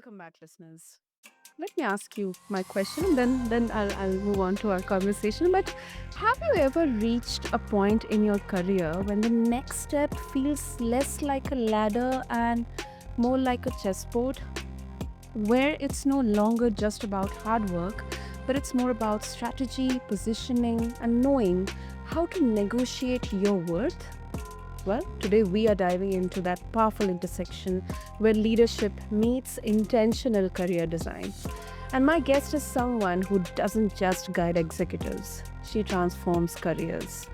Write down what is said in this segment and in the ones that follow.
Welcome back, listeners. Let me ask you my question, and then I'll move on to our conversation. But have you ever reached a point in your career when the next step feels less like a ladder and more like a chessboard, where it's no longer just about hard work, but it's more about strategy, positioning, and knowing how to negotiate your worth? Well, today we are diving into that powerful intersection where leadership meets intentional career design. And my guest is someone who doesn't just guide executives, she transforms careers.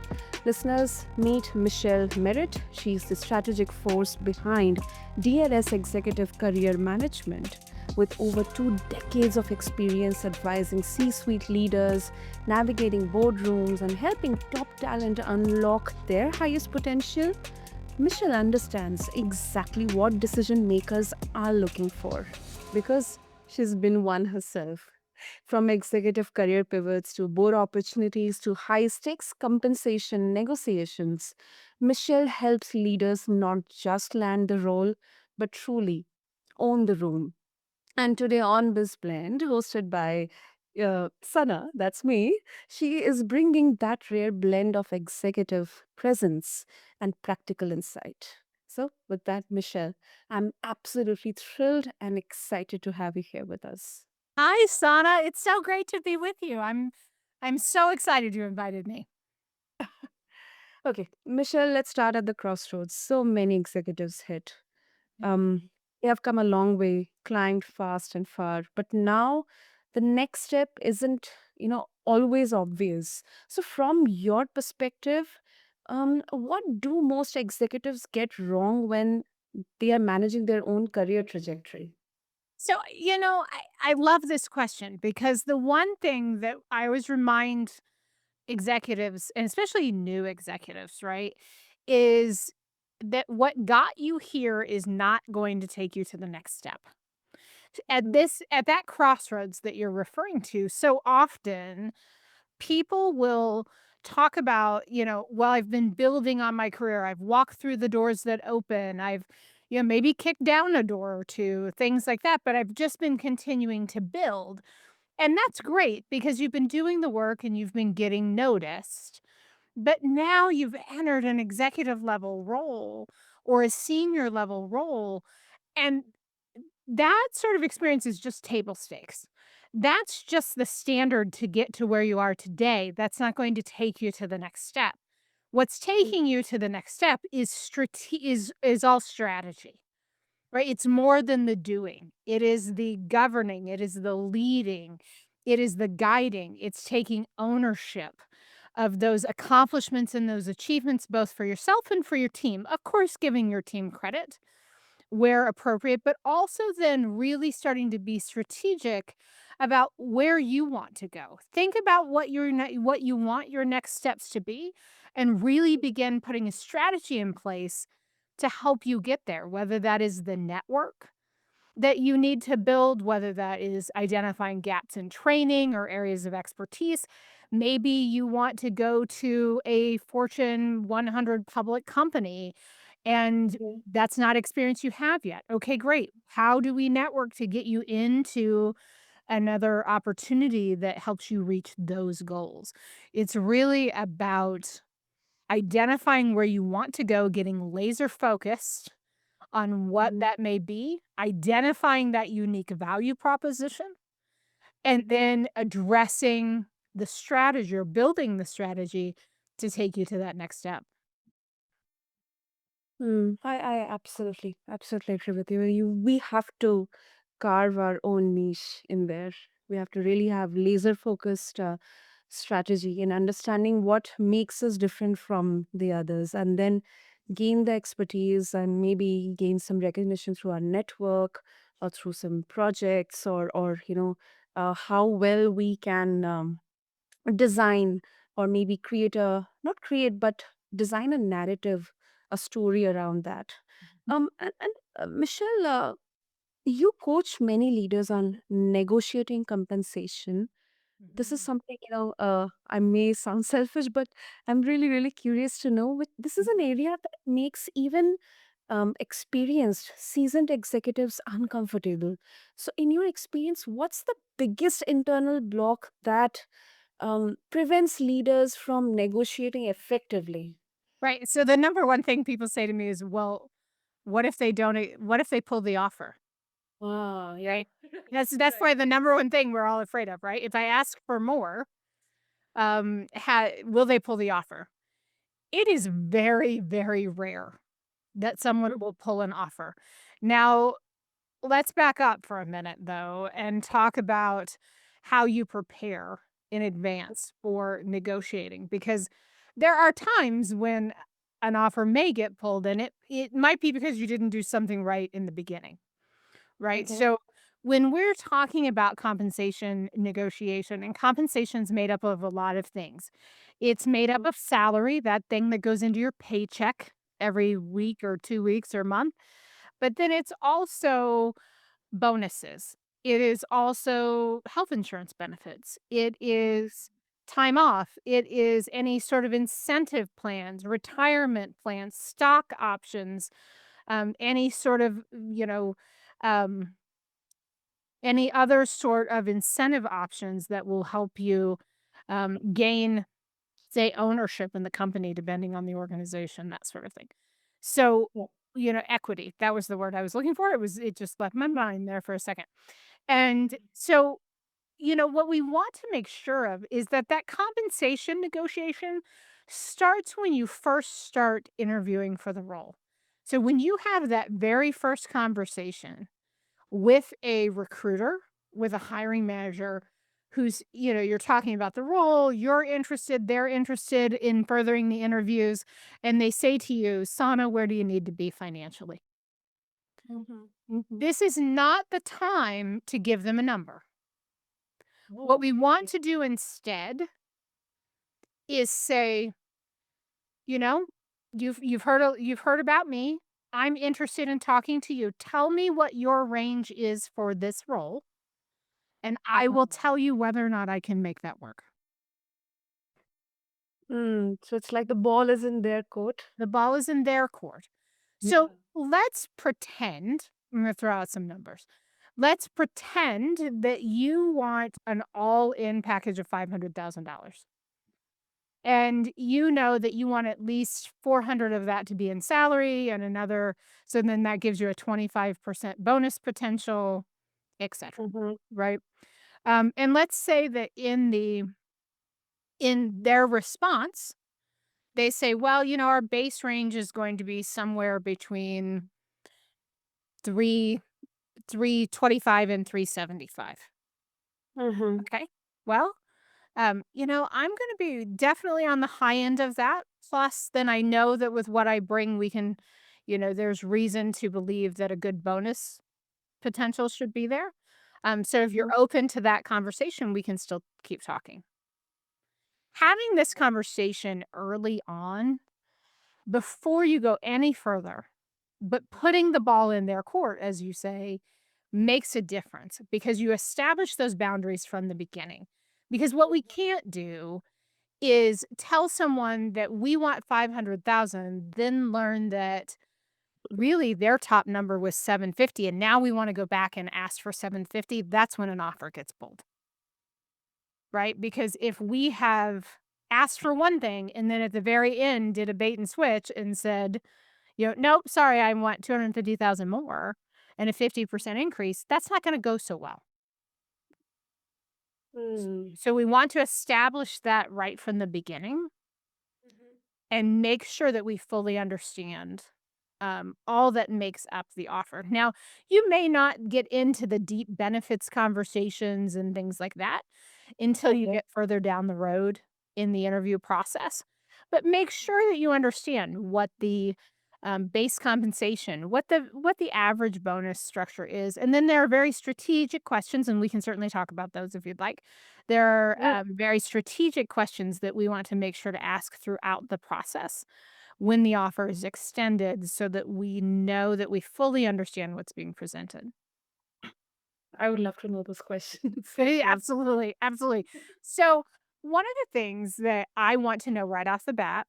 Listeners, meet Michelle Merritt. She's the strategic force behind DLS Executive Career Management. With over 2 decades of experience advising C suite leaders, navigating boardrooms, and helping top talent unlock their highest potential, Michelle understands exactly what decision makers are looking for because she's been one herself. From executive career pivots to board opportunities to high stakes compensation negotiations, Michelle helps leaders not just land the role, but truly own the room. And today on BizBlend, hosted by Sana, that's me, she is bringing that rare blend of executive presence and practical insight. So, with that, Michelle, I'm absolutely thrilled and excited to have you here with us. Hi, Sana. It's so great to be with you. I'm so excited you invited me. Okay, Michelle, let's start at the crossroads. So many executives hit. Um, Mhm. they have come a long way, climbed fast and far, but now the next step isn't, always obvious. So, from your perspective, what do most executives get wrong when they are managing their own career trajectory? I love this question because the one thing that I always remind executives, and especially new executives, right, is that what got you here is not going to take you to the next step. At that crossroads that you're referring to, so often people will talk about, well, I've been building on my career. I've walked through the doors that open. I've, maybe kicked down a door or two, things like that, but I've just been continuing to build. And that's great because you've been doing the work and you've been getting noticed. But now you've entered an executive level role or a senior level role. And that sort of experience is just table stakes. That's just the standard to get to where you are today. That's not going to take you to the next step. What's Mm. taking you to the next step is is all strategy, right? It's more than the doing. It is the governing, it is the leading, it is the guiding. It's taking ownership of those accomplishments and those achievements both for yourself and for your team. Of course, giving your team credit where appropriate, but also then really starting to be strategic about where you want to go. Think about what you want your next steps to be and really begin putting a strategy in place to help you get there, whether that is the network that you need to build, whether that is identifying gaps in training or areas of expertise. Maybe you want to go to a Fortune 100 public company and Mhm. that's not experience you have yet. Okay, great. How do we network to get you into another opportunity that helps you reach those goals? It's really about identifying where you want to go, getting laser focused on what Mhm. that may be, identifying that unique value proposition, and then addressing the strategy or building the strategy to take you to that next step. I absolutely agree with you. We have to carve our own niche in there. We have to really have laser focused strategy in understanding what makes us different from the others, and then gain the expertise and maybe gain some recognition through our network or through some projects or how well we can design or maybe create a not create but design a narrative, a story around that. Michelle, you coach many leaders on negotiating compensation. This is Mhm. something, I may sound selfish, but I'm really, really curious to know. This is an area that makes even experienced, seasoned executives uncomfortable. So, in your experience, what's the biggest internal block that prevents leaders from negotiating effectively? Right. So the number one thing people say to me is, "Well, what if they pull the offer?" Ah, yeah. Right? That's Right. why the number one thing we're all afraid of, right? If I ask for more, will they pull the offer? It is very, very rare that someone will pull an offer. Now, let's back up for a minute though and talk about how you prepare in advance for negotiating, because there are times when an offer may get pulled and it might be because you didn't do something right in the beginning, right? Mhm. So when we're talking about compensation negotiation, and compensation's made up of a lot of things. It's made up Mhm. of salary, that thing that goes into your paycheck every week or 2 weeks or month, but then it's also bonuses. It is also health insurance benefits. It is time off. It is any sort of incentive plans, retirement plans, stock options, any sort of, um, any other sort of incentive options that will help you gain, say, ownership in the company, depending on the organization, that sort of thing. So, Yeah. equity, that was the word I was looking for. It just left my mind there for a second. And so, what we want to make sure of is that that compensation negotiation starts when you first start interviewing for the role. So when you have that very first conversation with a recruiter, with a hiring manager who's, you're talking about the role, you're interested, they're interested in furthering the interviews, and they say to you, "Sana, where do you need to be financially?" Mhm. Mhm. This is not the time to give them a number. What Oh, we want okay. to do instead is say, you know, you've heard about me. I'm interested in talking to you. Tell me what your range is for this role, and I will tell you whether or not I can make that work. So it's like the ball is in their court. The ball is in their court. Yeah. So let's pretend, I'm going to throw out some numbers. Let's pretend that you want an all in package of $500,000. And you know that you want at least 400 of that to be in salary and another, so then that gives you a 25% bonus potential, etcetera, Mhm. right? And let's say that in their response, they say, "Well, our base range is going to be somewhere between 3 325 and 375." Mhm. Okay. Well, I'm gonna be definitely on the high end of that. Plus, then I know that with what I bring, we can, there's reason to believe that a good bonus potential should be there. So if you're Mhm. open to that conversation, we can still keep talking. Having this conversation early on before you go any further, but putting the ball in their court, as you say, makes a difference because you establish those boundaries from the beginning. Because what we can't do is tell someone that we want 500,000, then learn that really their top number was 750 and now we want to go back and ask for 750. That's when an offer gets pulled, right? Because if we have asked for one thing and then at the very end did a bait and switch and said, "Nope, sorry, I want 250,000 more and a 50% increase," that's not going to go so well. Mm. So we want to establish that right from the beginning and make sure that we fully understand all that makes up the offer. Now, you may not get into the deep benefits conversations and things like that until you Okay. get further down the road in the interview process. But make sure that you understand what the base compensation, what the average bonus structure is, and then there are very strategic questions, and we can certainly talk about those if you'd like. There are Mm. very strategic questions that we want to make sure to ask throughout the process when the offer is extended, so that we know that we fully understand what's being presented. I would love to know those questions. Yes. Absolutely, absolutely. So, one of the things that I want to know right off the bat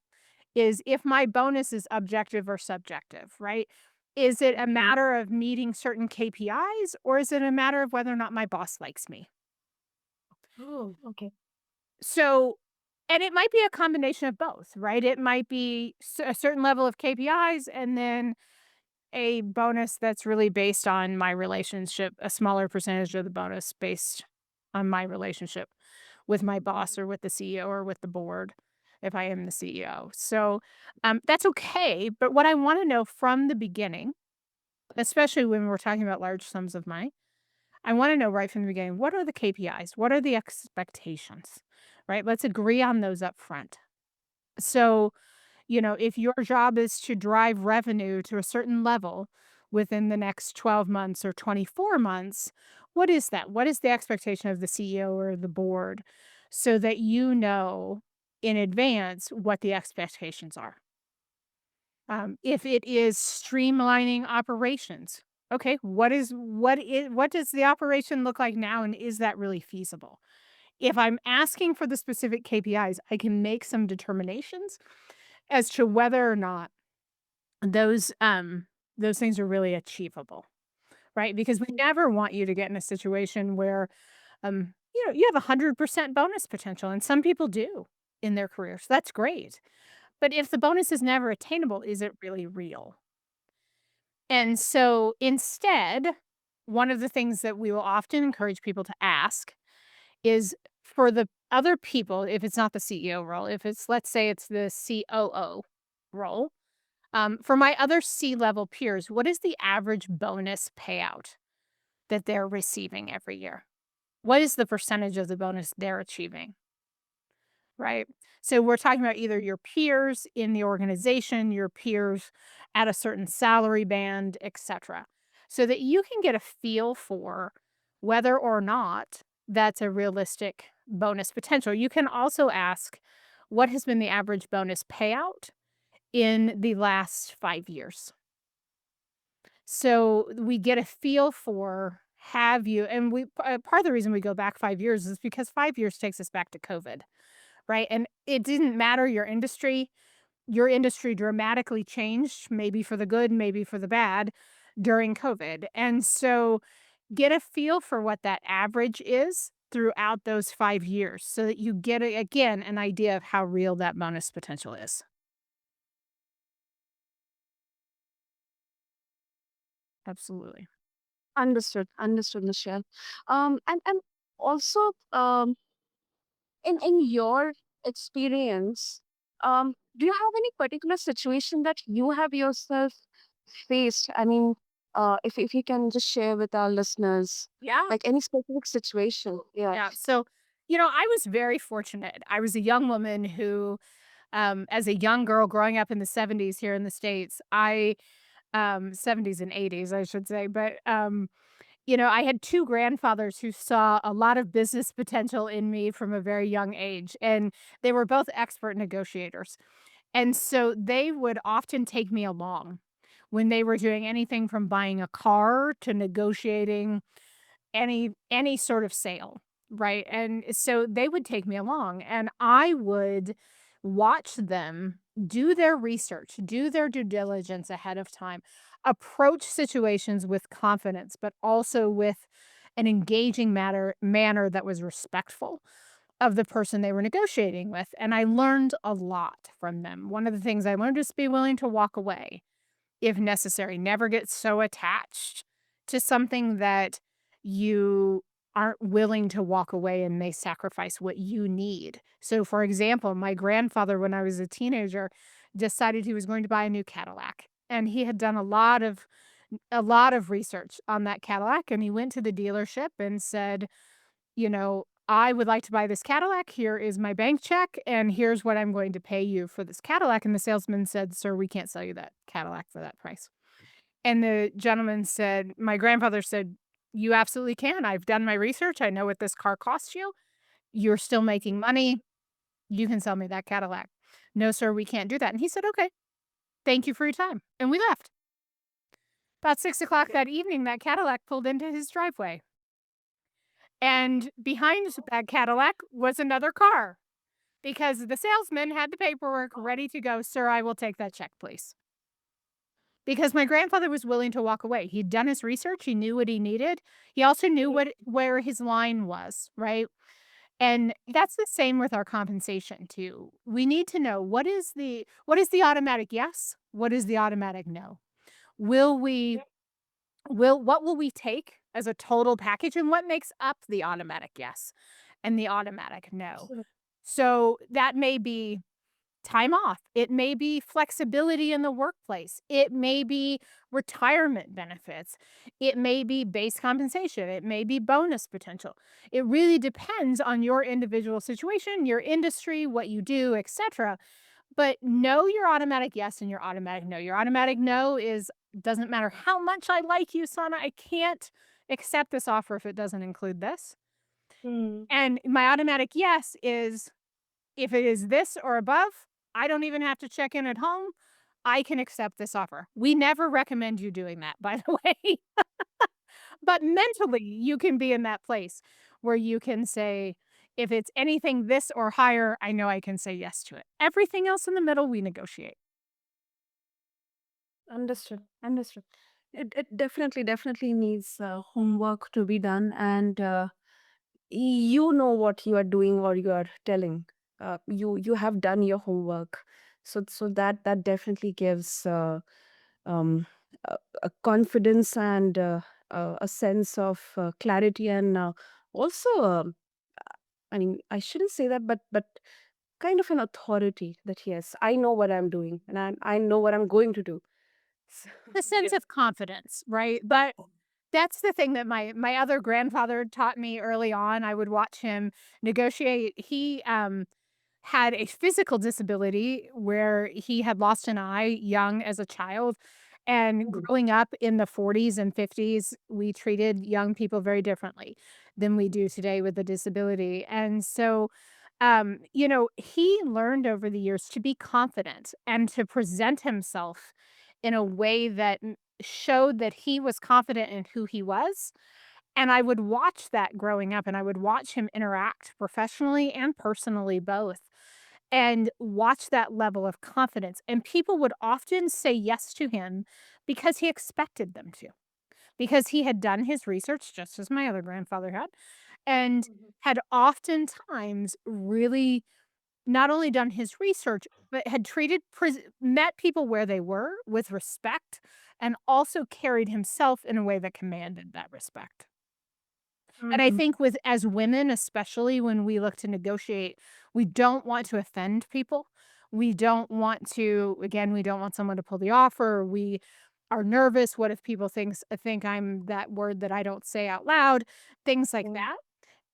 is if my bonus is objective or subjective, right? Is it a matter of meeting certain KPIs, or is it a matter of whether or not my boss likes me? Oh, okay. So, and it might be a combination of both, right? It might be a certain level of KPIs and then a bonus that's really based on my relationship, a smaller percentage of the bonus based on my relationship with my boss or with the CEO or with the board if I am the CEO. So that's okay. But what I want to know from the beginning, especially when we're talking about large sums of money, I want to know right from the beginning, what are the KPIs? What are the expectations? Right? Let's agree on those up front. So, if your job is to drive revenue to a certain level within the next 12 months or 24 months, what is that? What is the expectation of the CEO or the board so that you know in advance what the expectations are? If it is streamlining operations, okay, what does the operation look like now, and is that really feasible? If I'm asking for the specific KPIs, I can make some determinations as to whether or not those, those things are really achievable, right? Because we never want you to get in a situation where, you have 100% bonus potential, and some people do in their careers. That's great. But if the bonus is never attainable, is it really real? And so instead, one of the things that we will often encourage people to ask is for the other people, if it's not the CEO role, if it's, let's say it's the COO role, for my other C-level peers, what is the average bonus payout that they're receiving every year? What is the percentage of the bonus they're achieving? Right? So we're talking about either your peers in the organization, your peers at a certain salary band, etc. So that you can get a feel for whether or not that's a realistic bonus potential. You can also ask, what has been the average bonus payout in the last 5 years? So we get a feel for, have you, and part of the reason we go back 5 years is because 5 years takes us back to COVID, right? And it didn't matter your industry dramatically changed, maybe for the good, maybe for the bad, during COVID. And so get a feel for what that average is throughout those 5 years so that you get, again, an idea of how real that bonus potential is. Absolutely. Understood. Understood, Michelle. And also, in your experience, do you have any particular situation that you have yourself faced? I mean, if you can just share with our listeners, Yeah. like any specific situation. Yeah. Yeah. So, I was very fortunate. I was a young woman who, as a young girl growing up in the 70s here in the States, 70s and 80s, I should say. But, I had two grandfathers who saw a lot of business potential in me from a very young age, and they were both expert negotiators. And so they would often take me along when they were doing anything from buying a car to negotiating any sort of sale, right? And so they would take me along, and I would watch them do their research, do their due diligence ahead of time, approach situations with confidence, but also with an engaging manner that was respectful of the person they were negotiating with, and I learned a lot from them. One of the things I learned is be willing to walk away if necessary. Never get so attached to something that you aren't willing to walk away and may sacrifice what you need. So, for example, my grandfather, when I was a teenager, decided he was going to buy a new Cadillac. And he had done a lot of research on that Cadillac. And he went to the dealership and said, I would like to buy this Cadillac. Here is my bank check, and here's what I'm going to pay you for this Cadillac. And the salesman said, Sir, we can't sell you that Cadillac for that price. And the gentleman said, My grandfather said, You absolutely can. I've done my research. I know what this car costs you. You're still making money. You can sell me that Cadillac. No, sir, we can't do that. And he said, Okay, thank you for your time. And we left. About 6 o'clock that evening, that Cadillac pulled into his driveway. And behind that Cadillac was another car, because the salesman had the paperwork ready to go. Sir, I will take that check, please. because my grandfather was willing to walk away. He'd done his research, he knew what he needed. He also knew where his line was, right? And that's the same with our compensation too. We need to know what is the automatic yes? What is the automatic no? Will we will what will we take as a total package and what makes up the automatic yes and the automatic no? Sure. So that may be time off. It may be flexibility in the workplace. It may be retirement benefits. It may be base compensation. It may be bonus potential. It really depends on your individual situation, your industry, what you do, etc. But know your automatic yes and your automatic no. Your automatic no is doesn't matter how much I like you, Sana. I can't accept this offer if it doesn't include this. Mm. And my automatic yes is if it is this or above, I don't even have to check in at home. I can accept this offer. We never recommend you doing that, by the way. But mentally, you can be in that place where you can say, if it's anything this or higher, I know I can say yes to it. Everything else in the middle, we negotiate. Understood. Understood. It definitely needs homework to be done, and you know what you are doing or you are telling. You have done your homework, so that definitely gives um, a confidence and a sense of clarity, and also I mean, I shouldn't say that, but kind of an authority that yes, I know what I'm doing, and I know what I'm going to do. So, The sense yeah. of confidence, right? But that's the thing that my other grandfather taught me early on. I would watch him negotiate. He had a physical disability where he had lost an eye young as a child. And Mm. growing up in the 40s and 50s, we treated young people very differently than we do today with a disability. And so, he learned over the years to be confident and to present himself in a way that showed that he was confident in who he was. And I would watch that growing up, and I would watch him interact professionally and personally both, and watch that level of confidence, and people would often say yes to him because he expected them to, because he had done his research just as my other grandfather had, and Mhm. had oftentimes really not only done his research, but had met people where they were with respect, and also carried himself in a way that commanded that respect. And I Mhm. think with as women, especially when we look to negotiate, we don't want to offend people. We don't want to again, we don't want someone to pull the offer. We are nervous. What if people think I'm that word that I don't say out loud? Things like Mm. that.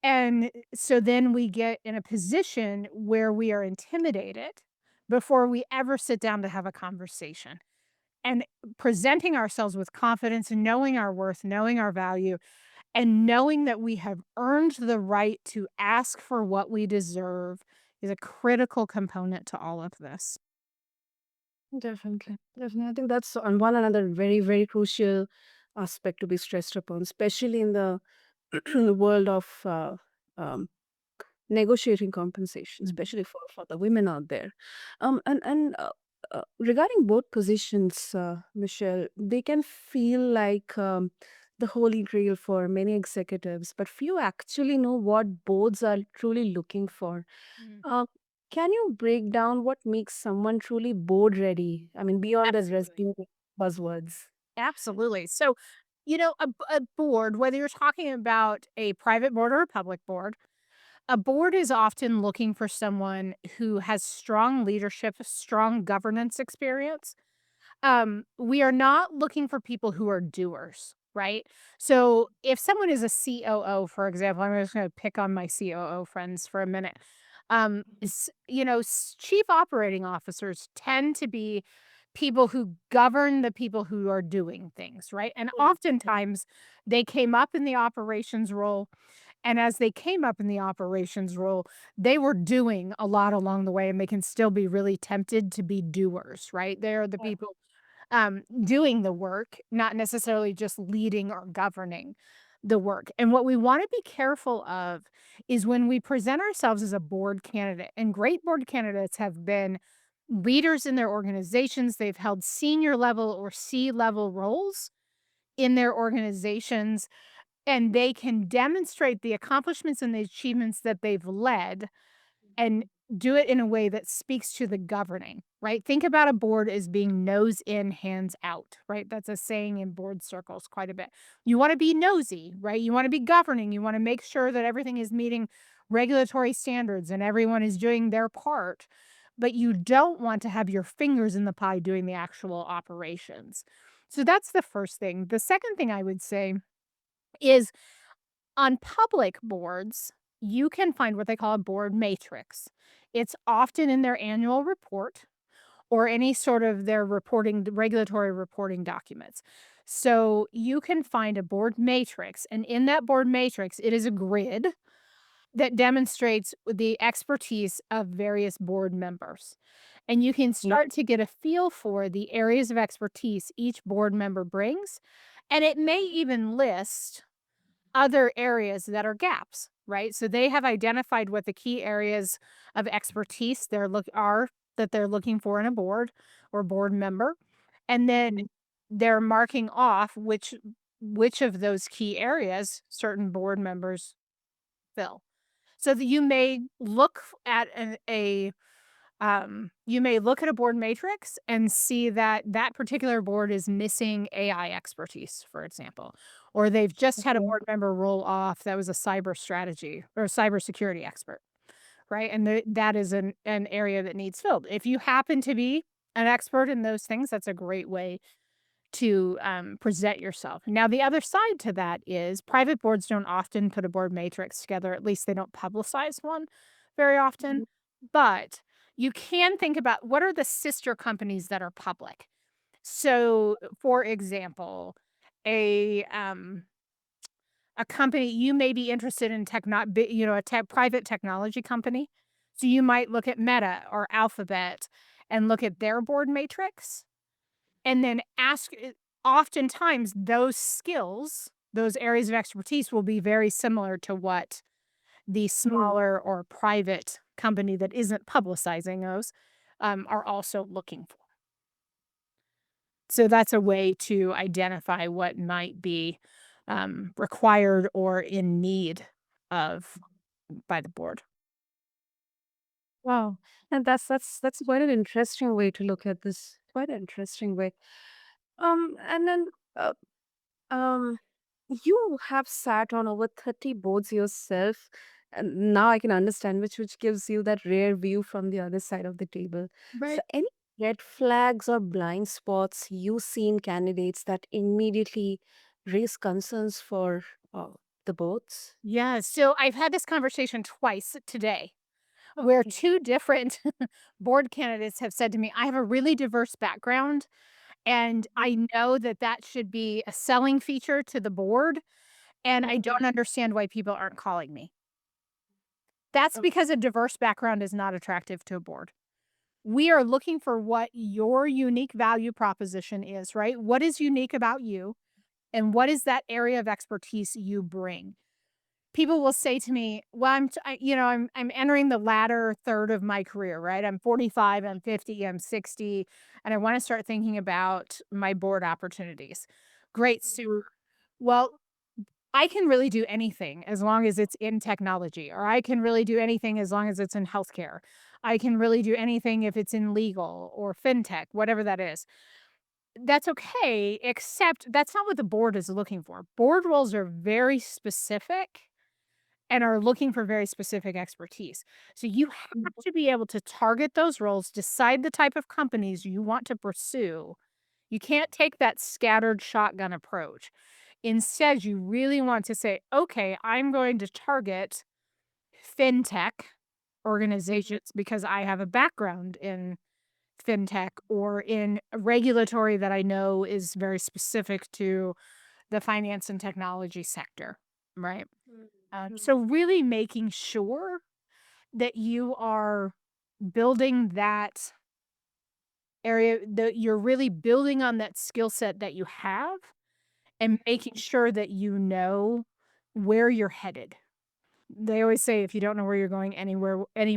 And so then we get in a position where we are intimidated before we ever sit down to have a conversation. And presenting ourselves with confidence and knowing our worth, knowing our value, and knowing that we have earned the right to ask for what we deserve is a critical component to all of this. Definitely, definitely. I think that's on one another very crucial aspect to be stressed upon, especially in the world of um, negotiating compensation, Mhm. especially for the women out there. And regarding both positions, Michelle, they can feel like the holy grail for many executives, but few actually know what boards are truly looking for. Mm. Uh, can you break down what makes someone truly board ready? I mean, beyond the Absolutely. resume buzzwords. Absolutely. So, a board, whether you're talking about a private board or a public board, a board is often looking for someone who has strong leadership, strong governance experience. We are not looking for people who are doers, right? So if someone is a COO, for example, I'm just going to pick on my COO friends for a minute. Chief operating officers tend to be people who govern the people who are doing things, right? And Mhm. oftentimes they came up in the operations role. And as they came up in the operations role, they were doing a lot along the way, and they can still be really tempted to be doers, right? They're the people doing the work, not necessarily just leading or governing the work. And what we want to be careful of is when we present ourselves as a board candidate, and great board candidates have been leaders in their organizations. They've held senior level or C-level roles in their organizations, and they can demonstrate the accomplishments and the achievements that they've led and do it in a way that speaks to the governing, right? Think about a board as being nose in, hands out, right? That's a saying in board circles quite a bit. You want to be nosy, right? You want to be governing. You want to make sure that everything is meeting regulatory standards and everyone is doing their part. But you don't want to have your fingers in the pie doing the actual operations. So that's the first thing. The second thing I would say is on public boards, you can find what they call a board matrix. It's often in their annual report or any sort of their reporting regulatory reporting documents. So you can find a board matrix, and in that board matrix, it is a grid that demonstrates the expertise of various board members. And you can start to get a feel for the areas of expertise each board member brings. And it may even list other areas that are gaps, right? So they have identified what the key areas of expertise that they're looking for in a board or board member, and then they're marking off which of those key areas certain board members fill. So that you may look at you may look at a board matrix and see that that particular board is missing AI expertise, for example, or they've just had a Okay. board member roll off that was a cyber strategy or a cybersecurity expert, right? And that is an area that needs filled. If you happen to be an expert in those things, that's a great way to present yourself. Now, the other side to that is private boards don't often put a board matrix together. At least they don't publicize one very often. Mhm. But you can think about what are the sister companies that are public. So, for example, a um, a company you may be interested in a private technology company. So you might look at Meta or Alphabet and look at their board matrix and then oftentimes those skills, those areas of expertise will be very similar to what the Mm. smaller or private company that isn't publicizing those, are also looking for. So that's a way to identify what might be, required or in need of by the board. Wow. And that's quite an interesting way to look at this. Quite an interesting way. And then uh, um you have sat on over 30 boards yourself, and now I can understand which gives you that rare view from the other side of the table. So Right. any red flags or blind spots you see in candidates that immediately raise concerns for uh, the boards? Yeah, so I've had this conversation twice today where Okay. 2 different board candidates have said to me, "I have a really diverse background, and I know that that should be a selling feature to the board, and I Mhm. don't understand why people aren't calling me." That's Okay. because a diverse background is not attractive to a board. We are looking for what your unique value proposition is, right? What is unique about you, and what is that area of expertise you bring? People will say to me, "Well, I'm entering the latter third of my career, right? I'm 45, I'm 50, I'm 60, and I wanna start thinking about my board opportunities." Great, super. Mhm. Well, I can really do anything as long as it's in technology, or I can really do anything as long as it's in healthcare. I can really do anything if it's in legal or fintech, whatever that is. That's okay, except that's not what the board is looking for. Board roles are very specific and are looking for very specific expertise. So you have Mhm. to be able to target those roles, decide the type of companies you want to pursue. You can't take that scattered shotgun approach. Instead, you really want to say, okay, I'm going to target fintech Mhm. organizations because I have a background in fintech or in regulatory that I know is very specific to the finance and technology sector, right? Mhm. So really making sure that you are building that area, that you're really building on that skill set that you have and making sure that you know where you're headed. They always say if you don't know where you're going, any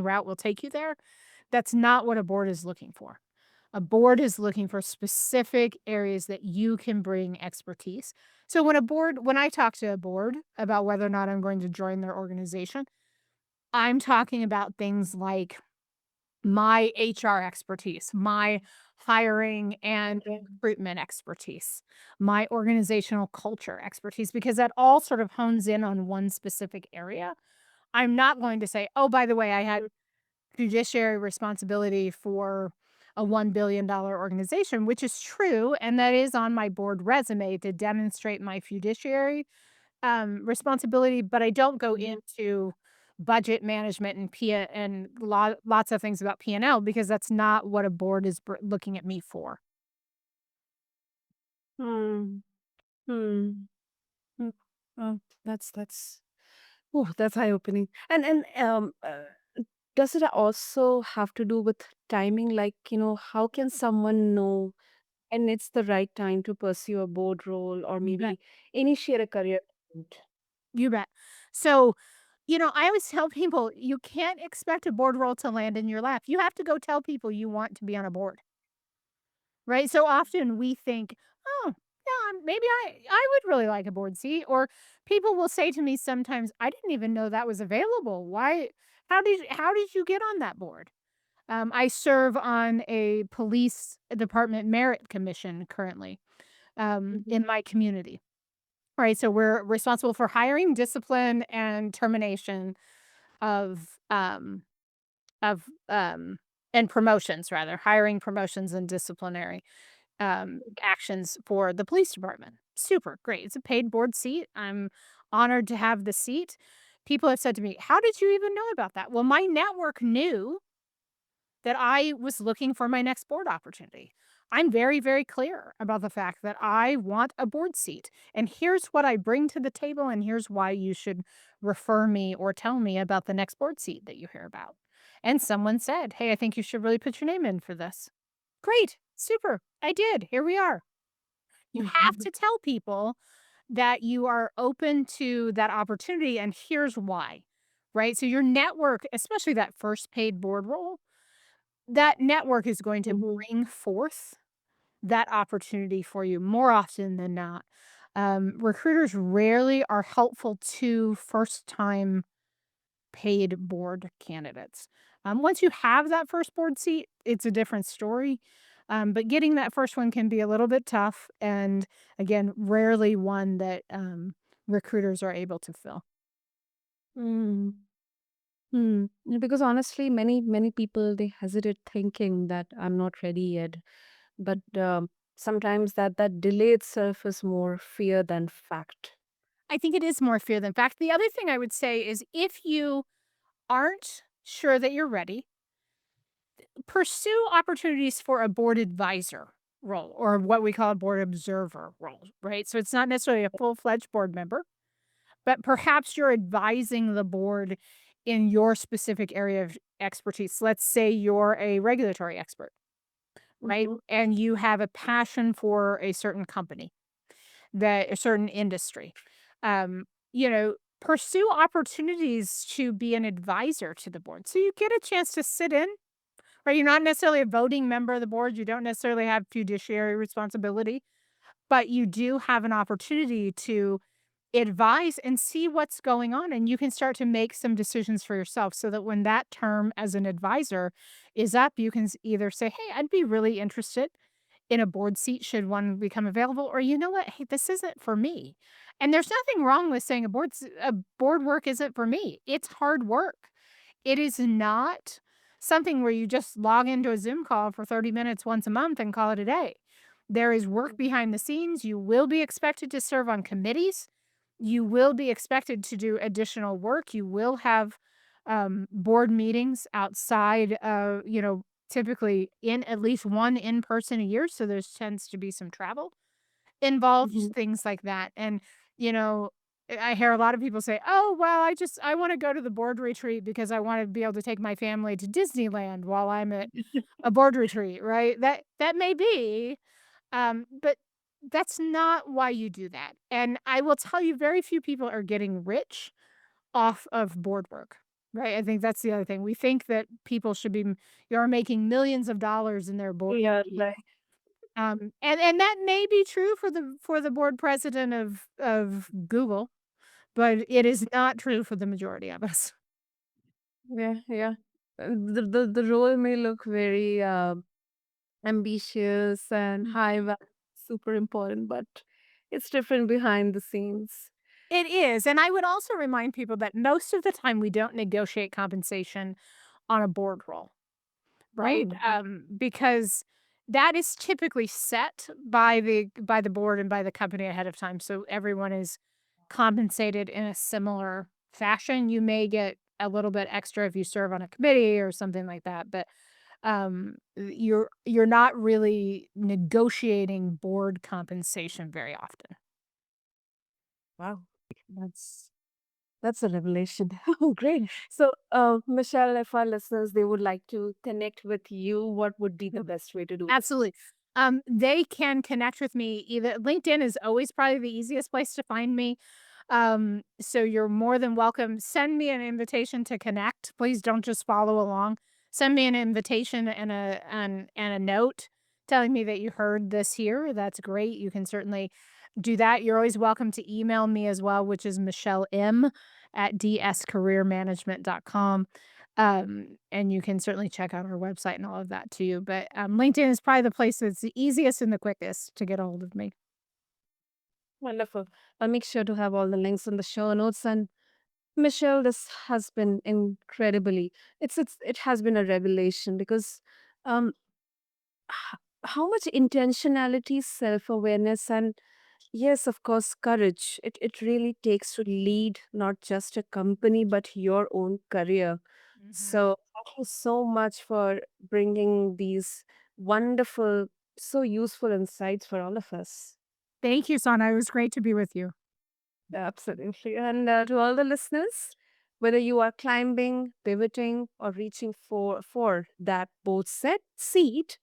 route will take you there. That's not what a board is looking for. A board is looking for specific areas that you can bring expertise. So when I talk to a board about whether or not I'm going to join their organization, I'm talking about things like my HR expertise, my hiring and recruitment expertise, my organizational culture expertise, because that all sort of hones in on one specific area. I'm not going to say, oh, by the way, I had fiduciary responsibility for a $1 billion organization, which is true. And that is on my board resume to demonstrate my fiduciary responsibility, but I don't go into budget management and lots of things about P&L because that's not what a board is looking at me for. Hmm. Hmm. Mm. Oh, that's oh, that's eye-opening. And does it also have to do with timing? Like, how can someone know and it's the right time to pursue a board role or You bet. maybe initiate a career development? You bet. So, I always tell people you can't expect a board role to land in your lap. You have to go tell people you want to be on a board. Right? So often we think, "Oh, yeah, maybe I would really like a board seat," or people will say to me sometimes, "I didn't even know that was available. Why how did you get on that board?" I serve on a police department merit commission currently, Mhm. in my community. Right, so we're responsible for hiring, discipline, and termination of, of, um and promotions rather, hiring, promotions, and disciplinary actions for the police department. Super great. It's a paid board seat. I'm honored to have the seat. People have said to me, "How did you even know about that?" Well, my network knew that I was looking for my next board opportunity. I'm very, very clear about the fact that I want a board seat. And here's what I bring to the table, and here's why you should refer me or tell me about the next board seat that you hear about. And someone said, "Hey, I think you should really put your name in for this." Great. Super. I did. Here we are. You have to tell people that you are open to that opportunity, and here's why, right? So your network, especially that first paid board role, that network is going to Mhm. bring forth that opportunity for you more often than not. Recruiters rarely are helpful to first time paid board candidates. Once you have that first board seat, it's a different story. But getting that first one can be a little bit tough, and again, rarely one that recruiters are able to fill. Mm. Hmm. Yeah, because honestly, many people they hesitate thinking that I'm not ready yet. But sometimes that delay itself is more fear than fact. I think it is more fear than fact. The other thing I would say is if you aren't sure that you're ready, pursue opportunities for a board advisor role or what we call a board observer role, right? So it's not necessarily a full fledged board member, but perhaps you're advising the board in your specific area of expertise. Let's say you're a regulatory expert, right? Mhm. And you have a passion for a certain company, that a certain industry. Um, pursue opportunities to be an advisor to the board. So you get a chance to sit in. Right, you're not necessarily a voting member of the board, you don't necessarily have fiduciary responsibility, but you do have an opportunity to advise and see what's going on, and you can start to make some decisions for yourself so that when that term as an advisor is up, you can either say, "Hey, I'd be really interested in a board seat should one become available," or, "You know what? Hey, this isn't for me." And there's nothing wrong with saying a board work isn't for me. It's hard work. It is not something where you just log into a Zoom call for 30 minutes once a month and call it a day. There is work behind the scenes. You will be expected to serve on committees. You will be expected to do additional work. You will have board meetings outside of, typically in at least one in person a year. So there's tends to be some travel involved, Mhm. things like that. And, you know, I hear a lot of people say, "Oh, well, I want to go to the board retreat because I want to be able to take my family to Disneyland while I'm at a board retreat," right? That may be, but that's not why you do that. And I will tell you, very few people are getting rich off of board work. Right, I think that's the other thing. We think that people should be you're making millions of dollars in their board Yeah, seat. right. And that may be true for the board president of Google, but it is not true for the majority of us. Yeah, yeah. The role may look very ambitious and Mm. high value, super important, but it's different behind the scenes. It is, and I would also remind people that most of the time we don't negotiate compensation on a board role. Right? Oh, Because that is typically set by the board and by the company ahead of time, so everyone is compensated in a similar fashion. You may get a little bit extra if you serve on a committee or something like that, but, you're not really negotiating board compensation very often. wow. That's that's a revelation. Oh, great. So, Michelle, if our listeners they would like to connect with you, what would be the best way to do that? Absolutely. They can connect with me either LinkedIn is always probably the easiest place to find me. So you're more than welcome. Send me an invitation to connect. Please don't just follow along. Send me an invitation and a note telling me that you heard this here. That's great. You can certainly do that. You're always welcome to email me as well, which is Michelle M at dscareermanagement.com. And you can certainly check out our website and all of that too. But LinkedIn is probably the place that's the easiest and the quickest to get a hold of me. Wonderful. I'll make sure to have all the links in the show notes. And Michelle, this has been incredibly. It has been a revelation because um how much intentionality, self awareness, and yes, of course, courage it really takes to lead not just a company but your own career. Mhm. So, thank you so much for bringing these wonderful, so useful insights for all of us. Thank you, Sana. It was great to be with you. Absolutely. And to all the listeners, whether you are climbing, pivoting, or reaching for that boat set seat,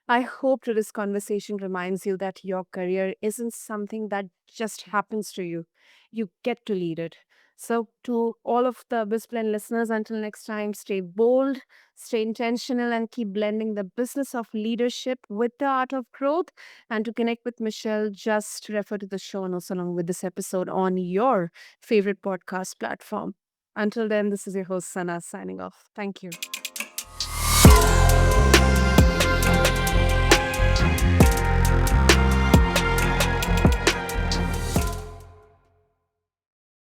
I hope today's conversation reminds you that your career isn't something that just happens to you. You get to lead it. So, to all of the BizBlend listeners, until next time, stay bold, stay intentional, and keep blending the business of leadership with the art of growth. And to connect with Michelle, just refer to the show notes along with this episode on your favorite podcast platform. Until then, this is your host, Sana, signing off. Thank you.